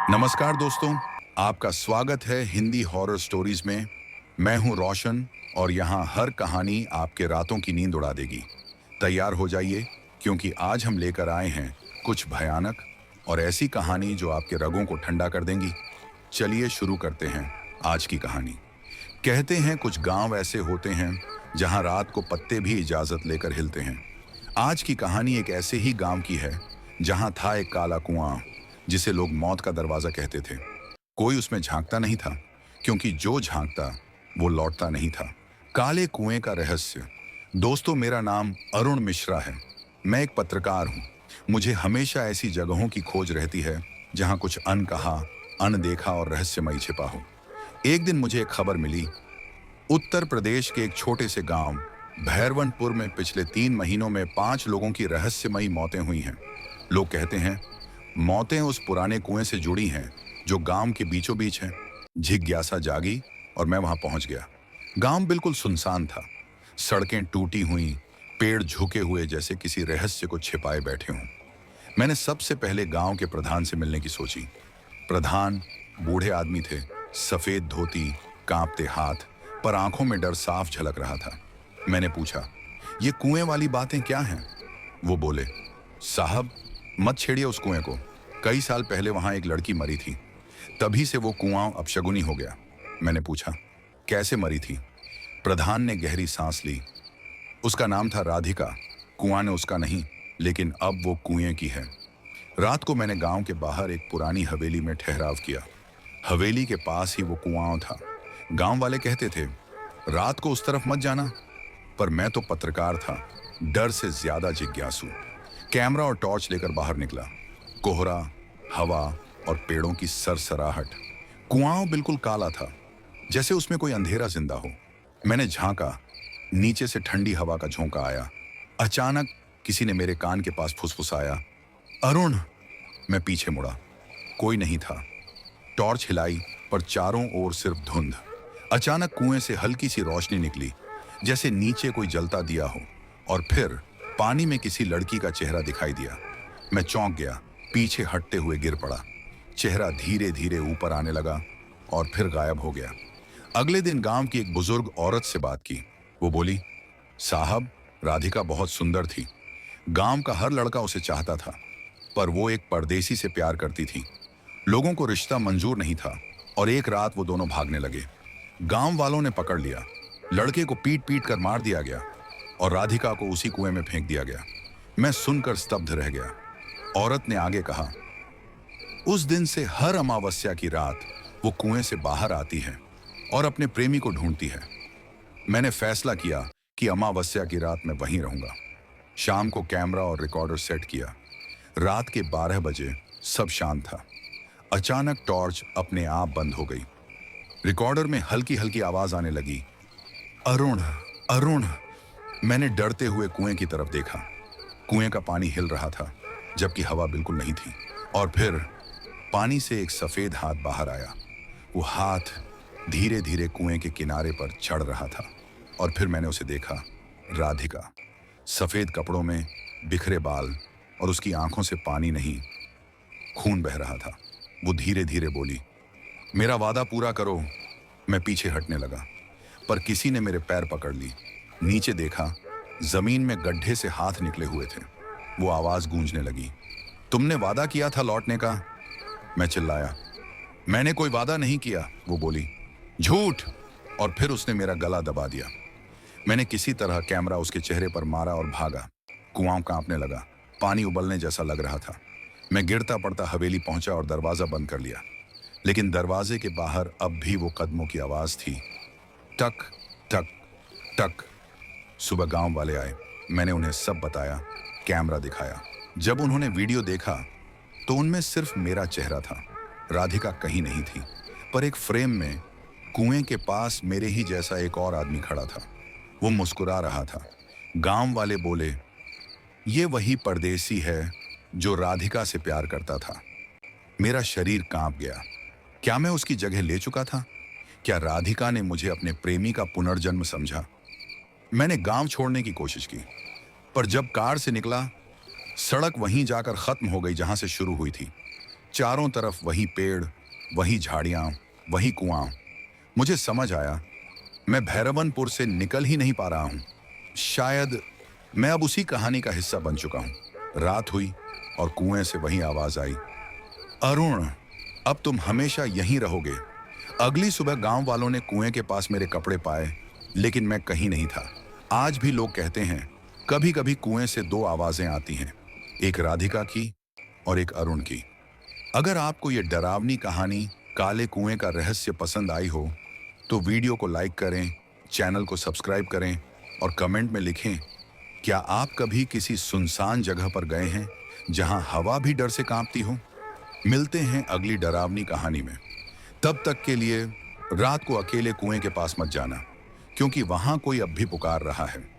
नमस्कार दोस्तों, आपका स्वागत है हिंदी हॉरर स्टोरीज में। मैं हूं रोशन और यहां हर कहानी आपके रातों की नींद उड़ा देगी। तैयार हो जाइए क्योंकि आज हम लेकर आए हैं कुछ भयानक और ऐसी कहानी जो आपके रगों को ठंडा कर देंगी। चलिए शुरू करते हैं आज की कहानी। कहते हैं कुछ गांव ऐसे होते हैं जहां रात को पत्ते भी इजाजत लेकर हिलते हैं। आज की कहानी एक ऐसे ही गांव की है जहां था एक काला कुआं जिसे लोग मौत का दरवाजा कहते थे। कोई उसमें झांकता नहीं था क्योंकि जो झांकता वो लौटता नहीं था। काले कुएं का रहस्य। दोस्तों, मेरा नाम अरुण मिश्रा है। मैं एक पत्रकार हूँ। मुझे हमेशा ऐसी जगहों की खोज रहती है जहाँ कुछ अनकहा, अनदेखा और रहस्यमयी छिपा हो। एक दिन मुझे एक खबर मिली। उत्तर प्रदेश के एक छोटे से गांव भैरवनपुर में पिछले 3 महीनों में 5 लोगों की रहस्यमयी मौतें हुई हैं। लोग कहते हैं मौतें उस पुराने कुएं से जुड़ी हैं जो गांव के बीचों बीच है। जिज्ञासा जागी और मैं वहां पहुंच गया। गांव बिल्कुल सुनसान था। सड़कें टूटी हुई, पेड़ झुके हुए जैसे किसी रहस्य को छिपाए बैठे हों। मैंने सबसे पहले गांव के प्रधान से मिलने की सोची। प्रधान बूढ़े आदमी थे, सफेद धोती, कांपते हाथ, पर आंखों में डर साफ झलक रहा था। मैंने पूछा, ये कुएं वाली बातें क्या हैं? वो बोले, साहब मत छेड़िए उस कुएं को। कई साल पहले वहां एक लड़की मरी थी, तभी से वो कुआं अपशगुनी हो गया। मैंने पूछा, कैसे मरी थी? प्रधान ने गहरी सांस ली। उसका नाम था राधिका। कुआं ने उसका नहीं, लेकिन अब वो कुएं की है। रात को मैंने गांव के बाहर एक पुरानी हवेली में ठहराव किया। हवेली के पास ही वो कुआं था। गांव वाले कहते थे रात को उस तरफ मत जाना, पर मैं तो पत्रकार था, डर से ज्यादा जिज्ञासु। कैमरा और टॉर्च लेकर बाहर निकला। कोहरा, हवा और पेड़ों की सरसराहट। कुआं बिल्कुल काला था, जैसे उसमें कोई अंधेरा जिंदा हो। मैंने झांका, नीचे से ठंडी हवा का झोंका आया। अचानक किसी ने मेरे कान के पास फुसफुसाया, अरुण। मैं पीछे मुड़ा, कोई नहीं था। टॉर्च हिलाई, पर चारों ओर सिर्फ धुंध। अचानक कुएं से हल्की सी रोशनी निकली, जैसे नीचे कोई जलता दिया हो, और फिर पानी में किसी लड़की का चेहरा दिखाई दिया। मैं चौंक गया, पीछे हटते हुए गिर पड़ा। चेहरा धीरे धीरे ऊपर आने लगा और फिर गायब हो गया। अगले दिन गांव की एक बुजुर्ग औरत से बात की। वो बोली, साहब राधिका बहुत सुंदर थी। गांव का हर लड़का उसे चाहता था, पर वो एक परदेसी से प्यार करती थी। लोगों को रिश्ता मंजूर नहीं था और एक रात वो दोनों भागने लगे। गांव वालों ने पकड़ लिया। लड़के को पीट पीट कर मार दिया गया और राधिका को उसी कुएं में फेंक दिया गया। मैं सुनकर स्तब्ध रह गया। औरत ने आगे कहा, उस दिन से हर अमावस्या की रात वो कुएं से बाहर आती है और अपने प्रेमी को ढूंढती है। मैंने फैसला किया कि अमावस्या की रात मैं वहीं रहूंगा। शाम को कैमरा और रिकॉर्डर सेट किया। रात के 12 बजे सब शांत था। अचानक टॉर्च अपने आप बंद हो गई। रिकॉर्डर में हल्की हल्की आवाज आने लगी, अरुण, अरुण। मैंने डरते हुए कुएं की तरफ देखा। कुएं का पानी हिल रहा था, जबकि हवा बिल्कुल नहीं थी। और फिर पानी से एक सफेद हाथ बाहर आया। वो हाथ धीरे धीरे कुएं के किनारे पर चढ़ रहा था। और फिर मैंने उसे देखा। राधिका, सफेद कपड़ों में, बिखरे बाल, और उसकी आंखों से पानी नहीं, खून बह रहा था। वो धीरे धीरे बोली, मेरा वादा पूरा करो। मैं पीछे हटने लगा, पर किसी ने मेरे पैर पकड़ ली। नीचे देखा, जमीन में गड्ढे से हाथ निकले हुए थे। वो आवाज गूंजने लगी, तुमने वादा किया था लौटने का। मैं चिल्लाया, मैंने कोई वादा नहीं किया। वो बोली, झूठ। और फिर उसने मेरा गला दबा दिया। मैंने किसी तरह कैमरा उसके चेहरे पर मारा और भागा। कुआं कांपने लगा, पानी उबलने जैसा लग रहा था। मैं गिरता पड़ता हवेली पहुंचा और दरवाजा बंद कर लिया। लेकिन दरवाजे के बाहर अब भी वो कदमों की आवाज थी, टक टक टक। सुबह गांव वाले आए। मैंने उन्हें सब बताया, कैमरा दिखाया। जब उन्होंने वीडियो देखा तो उनमें सिर्फ मेरा चेहरा था। राधिका कहीं नहीं थी, पर एक फ्रेम में कुएं के पास मेरे ही जैसा एक और आदमी खड़ा था। वो मुस्कुरा रहा था। गांव वाले बोले, ये वही परदेसी है जो राधिका से प्यार करता था। मेरा शरीर कांप गया। क्या मैं उसकी जगह ले चुका था? क्या राधिका ने मुझे अपने प्रेमी का पुनर्जन्म समझा? मैंने गांव छोड़ने की कोशिश की, पर जब कार से निकला, सड़क वहीं जाकर खत्म हो गई जहां से शुरू हुई थी। चारों तरफ वही पेड़, वही झाड़ियां, वही कुआं। मुझे समझ आया, मैं भैरवनपुर से निकल ही नहीं पा रहा हूं। शायद मैं अब उसी कहानी का हिस्सा बन चुका हूं। रात हुई और कुएं से वही आवाज आई, अरुण, अब तुम हमेशा यहीं रहोगे। अगली सुबह गांव वालों ने कुएं के पास मेरे कपड़े पाए, लेकिन मैं कहीं नहीं था। आज भी लोग कहते हैं, कभी कभी कुएं से दो आवाजें आती हैं, एक राधिका की और एक अरुण की। अगर आपको ये डरावनी कहानी काले कुएं का रहस्य पसंद आई हो, तो वीडियो को लाइक करें, चैनल को सब्सक्राइब करें और कमेंट में लिखें, क्या आप कभी किसी सुनसान जगह पर गए हैं जहां हवा भी डर से कांपती हो? मिलते हैं अगली डरावनी कहानी में। तब तक के लिए रात को अकेले कुएं के पास मत जाना, क्योंकि वहां कोई अब भी पुकार रहा है।